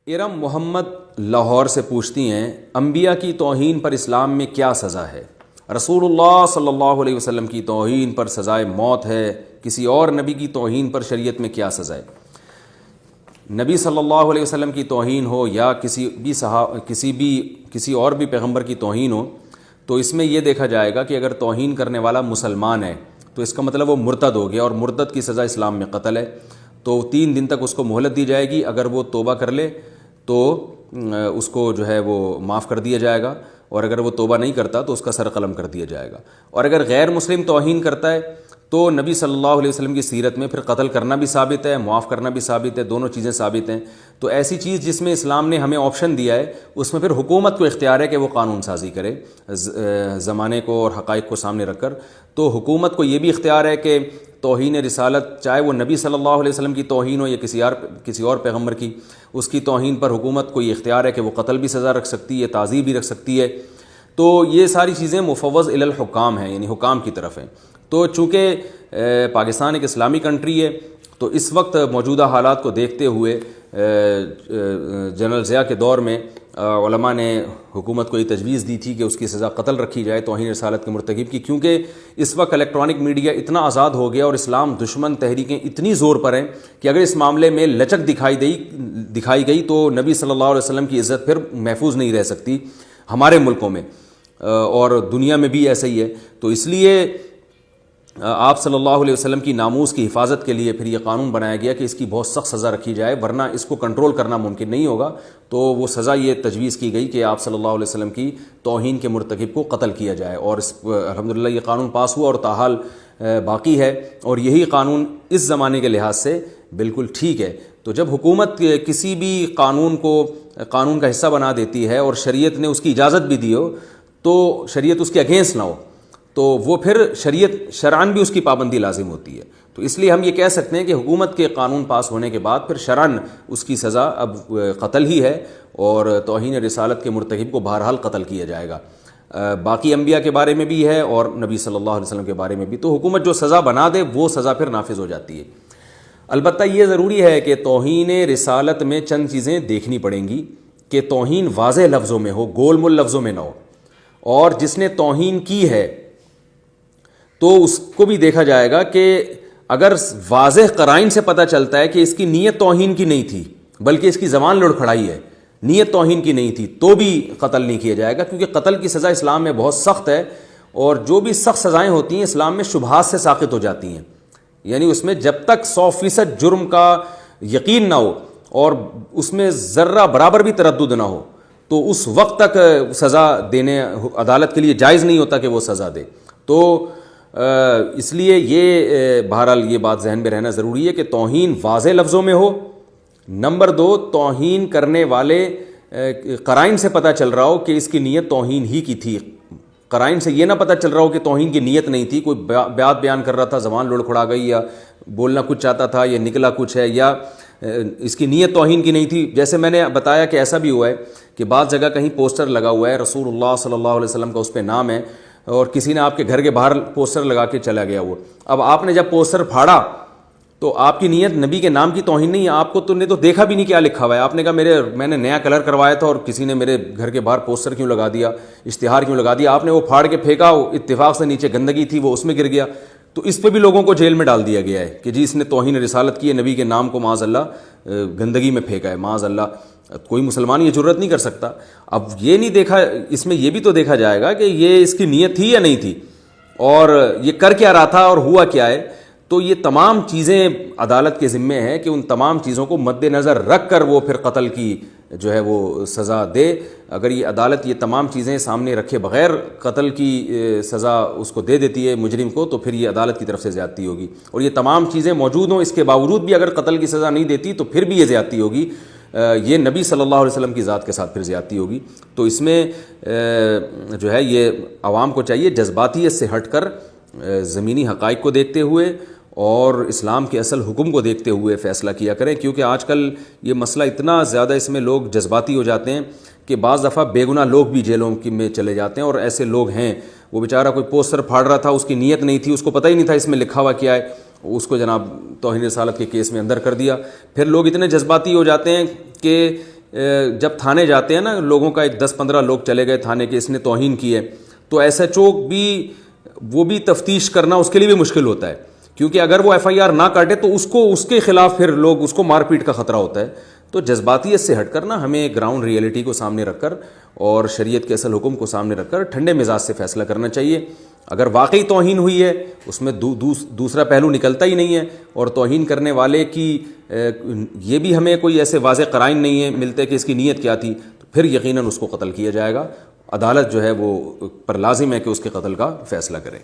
ارم محمد لاہور سے پوچھتی ہیں، انبیاء کی توہین پر اسلام میں کیا سزا ہے؟ رسول اللہ صلی اللہ علیہ وسلم کی توہین پر سزائے موت ہے، کسی اور نبی کی توہین پر شریعت میں کیا سزا ہے؟ نبی صلی اللہ علیہ وسلم کی توہین ہو یا کسی اور بھی پیغمبر کی توہین ہو، تو اس میں یہ دیکھا جائے گا کہ اگر توہین کرنے والا مسلمان ہے تو اس کا مطلب وہ مرتد ہو گیا، اور مرتد کی سزا اسلام میں قتل ہے۔ تو 3 دن تک اس کو مہلت دی جائے گی، اگر وہ توبہ کر لے تو اس کو جو ہے وہ معاف کر دیا جائے گا، اور اگر وہ توبہ نہیں کرتا تو اس کا سر قلم کر دیا جائے گا۔ اور اگر غیر مسلم توہین کرتا ہے تو نبی صلی اللہ علیہ وسلم کی سیرت میں پھر قتل کرنا بھی ثابت ہے، معاف کرنا بھی ثابت ہے، دونوں چیزیں ثابت ہیں۔ تو ایسی چیز جس میں اسلام نے ہمیں آپشن دیا ہے، اس میں پھر حکومت کو اختیار ہے کہ وہ قانون سازی کرے زمانے کو اور حقائق کو سامنے رکھ کر۔ تو حکومت کو یہ بھی اختیار ہے کہ توہین رسالت، چاہے وہ نبی صلی اللہ علیہ وسلم کی توہین ہو یا کسی اور پیغمبر کی، اس کی توہین پر حکومت کو یہ اختیار ہے کہ وہ قتل بھی سزا رکھ سکتی ہے، تعزیر بھی رکھ سکتی ہے۔ تو یہ ساری چیزیں مفوض الی الحکام ہیں، یعنی حکام کی طرف ہیں۔ تو چونکہ پاکستان ایک اسلامی کنٹری ہے، تو اس وقت موجودہ حالات کو دیکھتے ہوئے جنرل ضیاء کے دور میں علماء نے حکومت کو یہ تجویز دی تھی کہ اس کی سزا قتل رکھی جائے توہین رسالت کے مرتکب کی، کیونکہ اس وقت الیکٹرانک میڈیا اتنا آزاد ہو گیا اور اسلام دشمن تحریکیں اتنی زور پر ہیں کہ اگر اس معاملے میں لچک دکھائی گئی تو نبی صلی اللہ علیہ وسلم کی عزت پھر محفوظ نہیں رہ سکتی ہمارے ملکوں میں، اور دنیا میں بھی ایسا ہی ہے۔ تو اس لیے آپ صلی اللہ علیہ وسلم کی ناموس کی حفاظت کے لیے پھر یہ قانون بنایا گیا کہ اس کی بہت سخت سزا رکھی جائے، ورنہ اس کو کنٹرول کرنا ممکن نہیں ہوگا۔ تو وہ سزا یہ تجویز کی گئی کہ آپ صلی اللہ علیہ وسلم کی توہین کے مرتکب کو قتل کیا جائے، اور الحمدللہ یہ قانون پاس ہوا اور تاحال باقی ہے، اور یہی قانون اس زمانے کے لحاظ سے بالکل ٹھیک ہے۔ تو جب حکومت کسی بھی قانون کا حصہ بنا دیتی ہے اور شریعت نے اس کی اجازت بھی دی ہو، تو شریعت اس کے اگینسٹ نہ ہو، تو وہ پھر شریعت شرعاً بھی اس کی پابندی لازم ہوتی ہے۔ تو اس لیے ہم یہ کہہ سکتے ہیں کہ حکومت کے قانون پاس ہونے کے بعد پھر شرعاً اس کی سزا اب قتل ہی ہے، اور توہین رسالت کے مرتکب کو بہرحال قتل کیا جائے گا۔ باقی انبیاء کے بارے میں بھی ہے اور نبی صلی اللہ علیہ وسلم کے بارے میں بھی۔ تو حکومت جو سزا بنا دے وہ سزا پھر نافذ ہو جاتی ہے۔ البتہ یہ ضروری ہے کہ توہین رسالت میں چند چیزیں دیکھنی پڑیں گی کہ توہین واضح لفظوں میں ہو، گول مول لفظوں میں نہ ہو، اور جس نے توہین کی ہے تو اس کو بھی دیکھا جائے گا کہ اگر واضح قرائن سے پتہ چلتا ہے کہ اس کی نیت توہین کی نہیں تھی بلکہ اس کی زبان لڑکھڑائی ہے، نیت توہین کی نہیں تھی، تو بھی قتل نہیں کیا جائے گا، کیونکہ قتل کی سزا اسلام میں بہت سخت ہے، اور جو بھی سخت سزائیں ہوتی ہیں اسلام میں شبہات سے ساقط ہو جاتی ہیں، یعنی اس میں جب تک 100% جرم کا یقین نہ ہو اور اس میں ذرہ برابر بھی تردد نہ ہو، تو اس وقت تک سزا دینے عدالت کے لیے جائز نہیں ہوتا کہ وہ سزا دے۔ تو اس لیے یہ بہرحال یہ بات ذہن میں رہنا ضروری ہے کہ توہین واضح لفظوں میں ہو۔ نمبر 2، توہین کرنے والے قرائن سے پتہ چل رہا ہو کہ اس کی نیت توہین ہی کی تھی، قرائن سے یہ نہ پتہ چل رہا ہو کہ توہین کی نیت نہیں تھی، کوئی بات بیان کر رہا تھا، زبان لڑکھڑا گئی، یا بولنا کچھ چاہتا تھا یا نکلا کچھ ہے، یا اس کی نیت توہین کی نہیں تھی۔ جیسے میں نے بتایا کہ ایسا بھی ہوا ہے کہ بعض جگہ کہیں پوسٹر لگا ہوا ہے، رسول اللہ صلی اللہ علیہ وسلم کا اس پہ نام ہے، اور کسی نے آپ کے گھر کے باہر پوسٹر لگا کے چلا گیا وہ۔ اب آپ نے جب پوسٹر پھاڑا تو آپ کی نیت نبی کے نام کی توہین نہیں ہے، آپ کو تو نے تو دیکھا بھی نہیں کیا لکھا ہوا ہے، آپ نے کہا میں نے نیا کلر کروایا تھا اور کسی نے میرے گھر کے باہر پوسٹر کیوں لگا دیا، اشتہار کیوں لگا دیا، آپ نے وہ پھاڑ کے پھینکا، اتفاق سے نیچے گندگی تھی وہ اس میں گر گیا، تو اس پہ بھی لوگوں کو جیل میں ڈال دیا گیا ہے کہ جی اس نے توہین رسالت کی ہے، نبی کے نام کو معاذ اللہ گندگی میں پھینکا ہے، معاذ اللہ۔ کوئی مسلمان یہ جرت نہیں کر سکتا۔ اب یہ نہیں دیکھا، اس میں یہ بھی تو دیکھا جائے گا کہ یہ اس کی نیت تھی یا نہیں تھی، اور یہ کر کیا رہا تھا اور ہوا کیا ہے۔ تو یہ تمام چیزیں عدالت کے ذمے ہیں کہ ان تمام چیزوں کو مد نظر رکھ کر وہ پھر قتل کی جو ہے وہ سزا دے۔ اگر یہ عدالت یہ تمام چیزیں سامنے رکھے بغیر قتل کی سزا اس کو دے دیتی ہے مجرم کو، تو پھر یہ عدالت کی طرف سے زیادتی ہوگی، اور یہ تمام چیزیں موجود ہوں اس کے باوجود بھی اگر قتل کی سزا نہیں دیتی تو پھر بھی یہ زیادتی ہوگی، یہ نبی صلی اللہ علیہ وسلم کی ذات کے ساتھ پھر زیادتی ہوگی۔ تو اس میں جو ہے یہ عوام کو چاہیے جذباتیت سے ہٹ کر زمینی حقائق کو دیکھتے ہوئے اور اسلام کے اصل حکم کو دیکھتے ہوئے فیصلہ کیا کریں، کیونکہ آج کل یہ مسئلہ اتنا زیادہ اس میں لوگ جذباتی ہو جاتے ہیں کہ بعض دفعہ بے گناہ لوگ بھی جیلوں میں چلے جاتے ہیں، اور ایسے لوگ ہیں، وہ بیچارہ کوئی پوسٹر پھاڑ رہا تھا، اس کی نیت نہیں تھی، اس کو پتہ ہی نہیں تھا اس میں لکھا ہوا کیا ہے، اس کو جناب توہین رسالت کے کیس میں اندر کر دیا۔ پھر لوگ اتنے جذباتی ہو جاتے ہیں کہ جب تھانے جاتے ہیں نا لوگوں کا، ایک 10-15 لوگ چلے گئے تھانے کے، اس نے توہین کی ہے، تو ایس ایچ او بھی وہ بھی تفتیش کرنا اس کے لیے بھی مشکل ہوتا ہے، کیونکہ اگر وہ ایف آئی آر نہ کاٹے تو اس کے خلاف پھر لوگ اس کو مار پیٹ کا خطرہ ہوتا ہے۔ تو جذباتیت سے ہٹ کر نا ہمیں گراؤنڈ ریئلٹی کو سامنے رکھ کر اور شریعت کے اصل حکم کو سامنے رکھ کر ٹھنڈے مزاج سے فیصلہ کرنا چاہیے۔ اگر واقعی توہین ہوئی ہے اس میں دوسرا پہلو نکلتا ہی نہیں ہے، اور توہین کرنے والے کی یہ بھی ہمیں کوئی ایسے واضح قرائن نہیں ہے ملتے کہ اس کی نیت کیا تھی، تو پھر یقیناً اس کو قتل کیا جائے گا۔ عدالت جو ہے وہ پر لازم ہے کہ اس کے قتل کا فیصلہ کرے۔